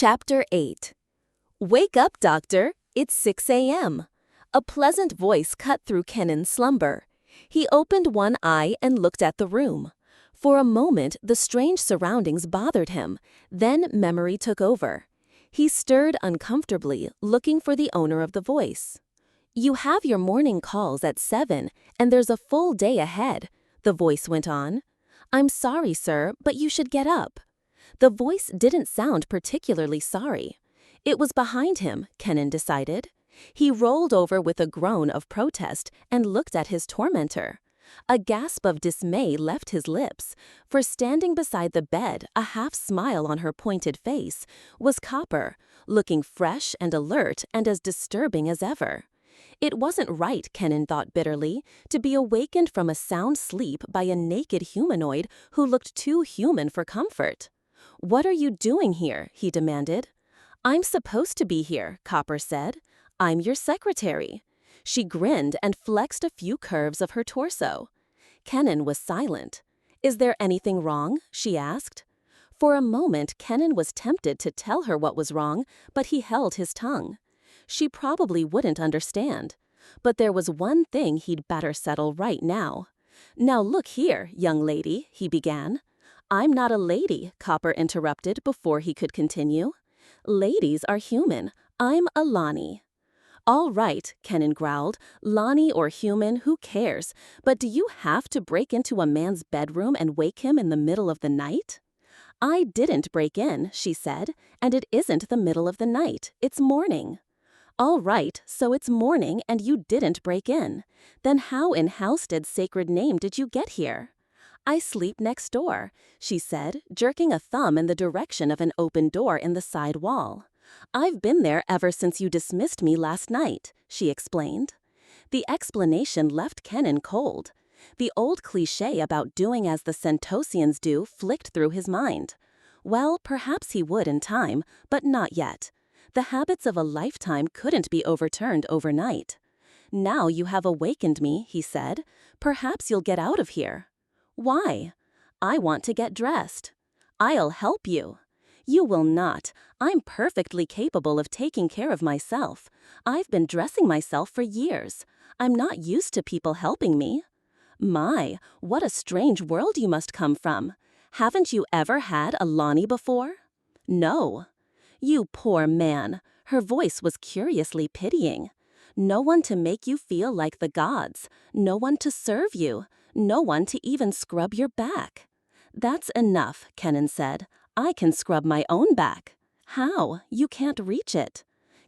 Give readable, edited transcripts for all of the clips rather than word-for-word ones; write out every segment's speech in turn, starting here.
Chapter 8. Wake up, doctor. It's 6 a.m. A pleasant voice cut through Kennon's slumber. He opened one eye and looked at the room. For a moment, the strange surroundings bothered him. Then memory took over. He stirred uncomfortably, looking for the owner of the voice. "You have your morning calls at 7, and there's a full day ahead," the voice went on. "I'm sorry, sir, but you should get up." The voice didn't sound particularly sorry. It was behind him, Kennon decided. He rolled over with a groan of protest and looked at his tormentor. A gasp of dismay left his lips, for standing beside the bed, a half-smile on her pointed face, was Copper, looking fresh and alert and as disturbing as ever. It wasn't right, Kennon thought bitterly, to be awakened from a sound sleep by a naked humanoid who looked too human for comfort. "What are you doing here?" he demanded. "I'm supposed to be here," Copper said. "I'm your secretary." She grinned and flexed a few curves of her torso. Kennon was silent. "Is there anything wrong?" she asked. For a moment, Kennon was tempted to tell her what was wrong, but he held his tongue. She probably wouldn't understand. But there was one thing he'd better settle right now. "Now look here, young lady," he began. "I'm not a lady," Copper interrupted before he could continue. "Ladies are human. I'm a Lani." "All right," Kennon growled. "Lani or human, who cares? But do you have to break into a man's bedroom and wake him in the middle of the night?" "I didn't break in," she said, "and it isn't the middle of the night. It's morning." "All right, so it's morning and you didn't break in. Then how in Halstead's sacred name did you get here?" "I sleep next door," she said, jerking a thumb in the direction of an open door in the side wall. "I've been there ever since you dismissed me last night," she explained. The explanation left Kennon cold. The old cliché about doing as the Santosians do flicked through his mind. Well, perhaps he would in time, but not yet. The habits of a lifetime couldn't be overturned overnight. "Now you have awakened me," he said. "Perhaps you'll get out of here." "Why?" "I want to get dressed." "I'll help you." "You will not. I'm perfectly capable of taking care of myself. I've been dressing myself for years. I'm not used to people helping me." "My, what a strange world you must come from. Haven't you ever had a Lani before?" "No." "You poor man." Her voice was curiously pitying. "No one to make you feel like the gods. No one to serve you. No one to even scrub your back." "That's enough," Kennon said. "I can scrub my own back." "How? You can't reach it."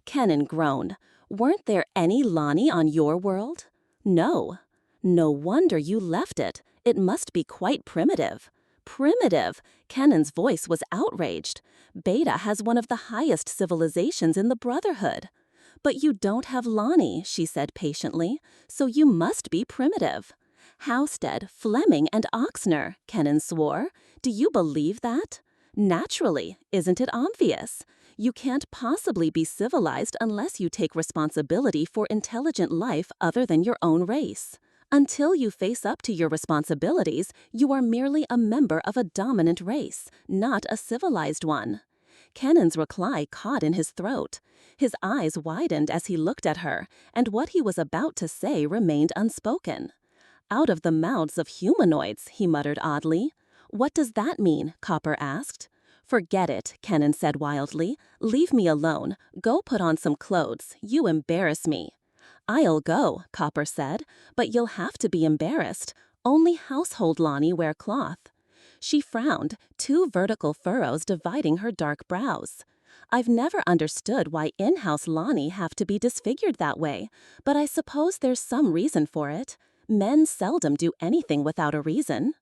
Kennon groaned. "Weren't there any Lani on your world?" "No." "No wonder you left it. It must be quite primitive." "Primitive!" Kennon's voice was outraged. "Beta has one of the highest civilizations in the Brotherhood." "But you don't have Lani," she said patiently, "so you must be primitive." "Halstead, Fleming, and Oxner," Kennon swore. "Do you believe that?" "Naturally. Isn't it obvious? You can't possibly be civilized unless you take responsibility for intelligent life other than your own race. Until you face up to your responsibilities, you are merely a member of a dominant race, not a civilized one." Kennon's reply caught in his throat. His eyes widened as he looked at her, and what he was about to say remained unspoken. "Out of the mouths of humanoids," he muttered oddly. "What does that mean?" Copper asked. "Forget it," Kennon said wildly. "Leave me alone. Go put on some clothes. You embarrass me." "I'll go," Copper said, "but you'll have to be embarrassed. Only household Lani wear cloth." She frowned, two vertical furrows dividing her dark brows. "I've never understood why in-house Lani have to be disfigured that way, but I suppose there's some reason for it. Men seldom do anything without a reason."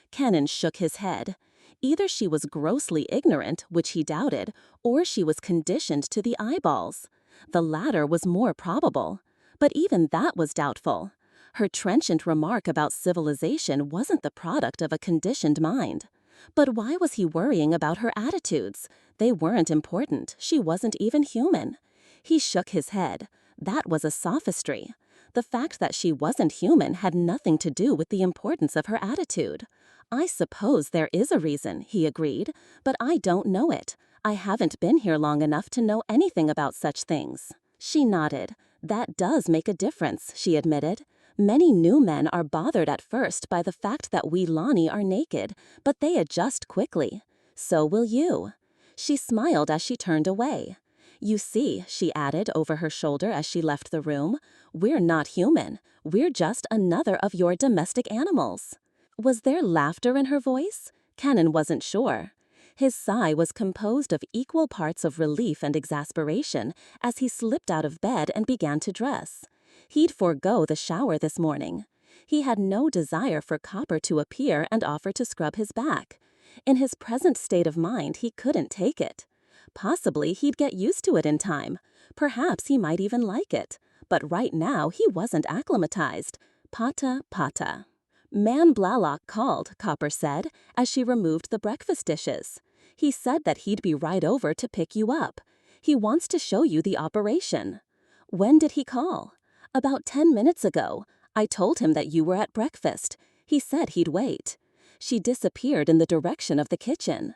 Kennon shook his head. Either she was grossly ignorant, which he doubted, or she was conditioned to the eyeballs. The latter was more probable. But even that was doubtful. Her trenchant remark about civilization wasn't the product of a conditioned mind. But why was he worrying about her attitudes? They weren't important. She wasn't even human. He shook his head. That was a sophistry. The fact that she wasn't human had nothing to do with the importance of her attitude. "I suppose there is a reason," he agreed, "but I don't know it. I haven't been here long enough to know anything about such things. She nodded. That does make a difference, she admitted. Many new men are bothered at first by the fact that we Lani are naked, but they adjust quickly. So will you. She smiled as she turned away. You see, she added over her shoulder as she left the room, we're not human. We're just another of your domestic animals. Was there laughter in her voice? Kennon wasn't sure. His sigh was composed of equal parts of relief and exasperation as he slipped out of bed and began to dress. He'd forego the shower this morning. He had no desire for Copper to appear and offer to scrub his back. In his present state of mind, he couldn't take it. Possibly he'd get used to it in time. Perhaps he might even like it. But right now he wasn't acclimatized. Pata, pata. Man Blalock called, Copper said, as she removed the breakfast dishes. He said that he'd be right over to pick you up. He wants to show you the operation. When did he call? About 10 minutes ago. I told him that you were at breakfast. He said he'd wait. She disappeared in the direction of the kitchen.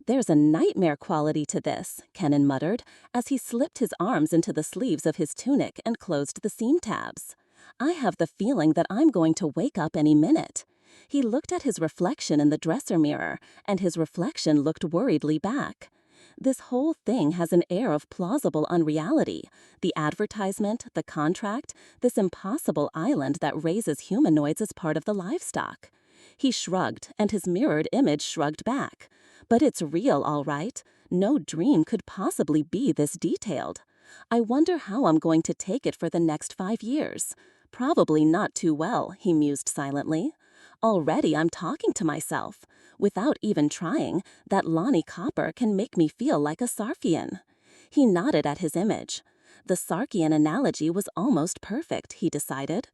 There's a nightmare quality to this, Kennon muttered, as he slipped his arms into the sleeves of his tunic and closed the seam tabs. I have the feeling that I'm going to wake up any minute. He looked at his reflection in the dresser mirror, and his reflection looked worriedly back. This whole thing has an air of plausible unreality. The advertisement, the contract, this impossible island that raises humanoids as part of the livestock. He shrugged, and his mirrored image shrugged back. But it's real, all right. No dream could possibly be this detailed. I wonder how I'm going to take it for the next 5 years. Probably not too well, he mused silently. Already I'm talking to myself. Without even trying, that Lani Copper can make me feel like a Sarkian. He nodded at his image. The Sarkian analogy was almost perfect, he decided.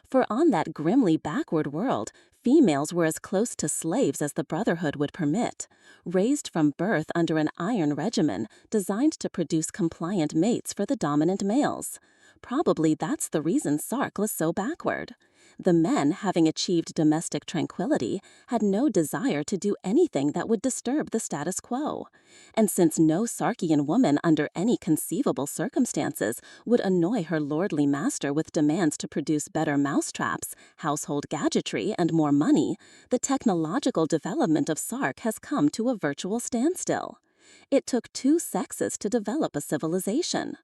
For on that grimly backward world, females were as close to slaves as the Brotherhood would permit, raised from birth under an iron regimen designed to produce compliant mates for the dominant males. Probably that's the reason Sark was so backward. The men, having achieved domestic tranquility, had no desire to do anything that would disturb the status quo. And since no Sarkian woman under any conceivable circumstances would annoy her lordly master with demands to produce better mousetraps, household gadgetry, and more money, the technological development of Sark has come to a virtual standstill. It took 2 sexes to develop a civilization.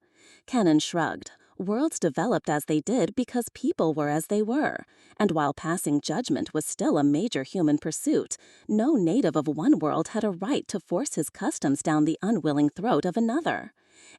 Kennon shrugged. Worlds developed as they did because people were as they were, and while passing judgment was still a major human pursuit, no native of one world had a right to force his customs down the unwilling throat of another.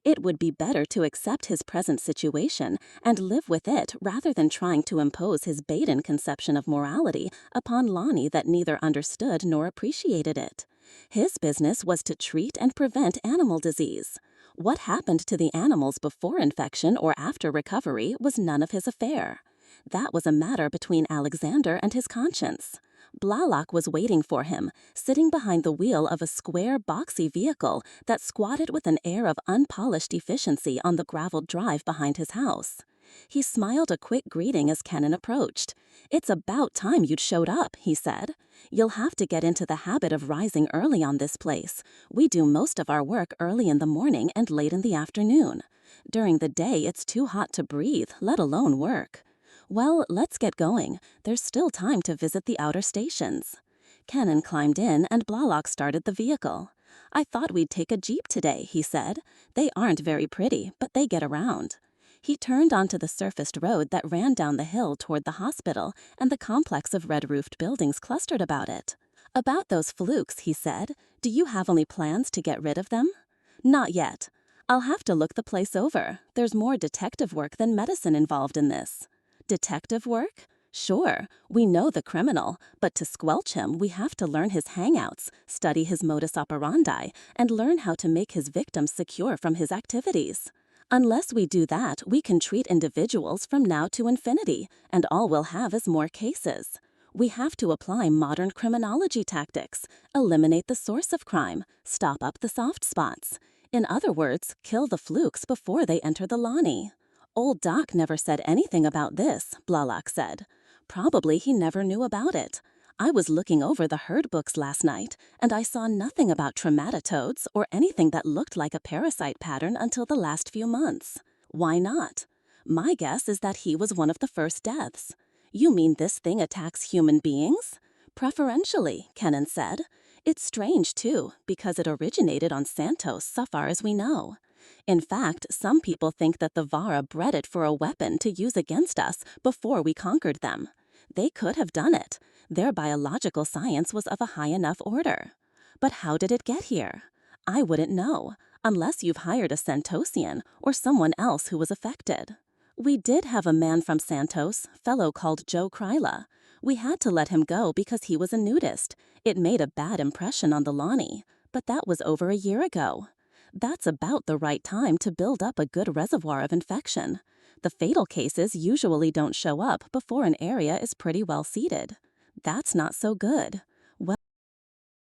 It would be better to accept his present situation and live with it rather than trying to impose his Baden conception of morality upon Lani that neither understood nor appreciated it. His business was to treat and prevent animal disease. What happened to the animals before infection or after recovery was none of his affair. That was a matter between Alexander and his conscience. Blalock was waiting for him, sitting behind the wheel of a square, boxy vehicle that squatted with an air of unpolished efficiency on the graveled drive behind his house. He smiled a quick greeting as Kennon approached. "It's about time you'd showed up," he said. "You'll have to get into the habit of rising early on this place. We do most of our work early in the morning and late in the afternoon. During the day, it's too hot to breathe, let alone work." "Well, let's get going. There's still time to visit the outer stations." Kennon climbed in and Blalock started the vehicle. "I thought we'd take a Jeep today," he said. "They aren't very pretty, but they get around." He turned onto the surfaced road that ran down the hill toward the hospital and the complex of red-roofed buildings clustered about it. "About those flukes," he said, "do you have any plans to get rid of them?" "Not yet. I'll have to look the place over. There's more detective work than medicine involved in this." "Detective work? Sure, we know the criminal, but to squelch him, we have to learn his hangouts, study his modus operandi, and learn how to make his victims secure from his activities. Unless we do that, we can treat individuals from now to infinity, and all we'll have is more cases. We have to apply modern criminology tactics, eliminate the source of crime, stop up the soft spots. In other words, kill the flukes before they enter the Lani." "Old Doc never said anything about this," Blalock said. "Probably he never knew about it. I was looking over the herd books last night, and I saw nothing about trematitodes or anything that looked like a parasite pattern until the last few months. Why not? My guess is that he was one of the first deaths. You mean this thing attacks human beings? Preferentially, Kennon said. It's strange, too, because it originated on Santos so far as we know. In fact, some people think that the Vara bred it for a weapon to use against us before we conquered them. They could have done it. Their biological science was of a high enough order. But how did it get here? I wouldn't know, unless you've hired a Santosian or someone else who was affected. We did have a man from Santos, fellow called Joe Kryla. We had to let him go because he was a nudist. It made a bad impression on the Lani, but that was over a year ago. That's about the right time to build up a good reservoir of infection. The fatal cases usually don't show up before an area is pretty well seeded. That's not so good.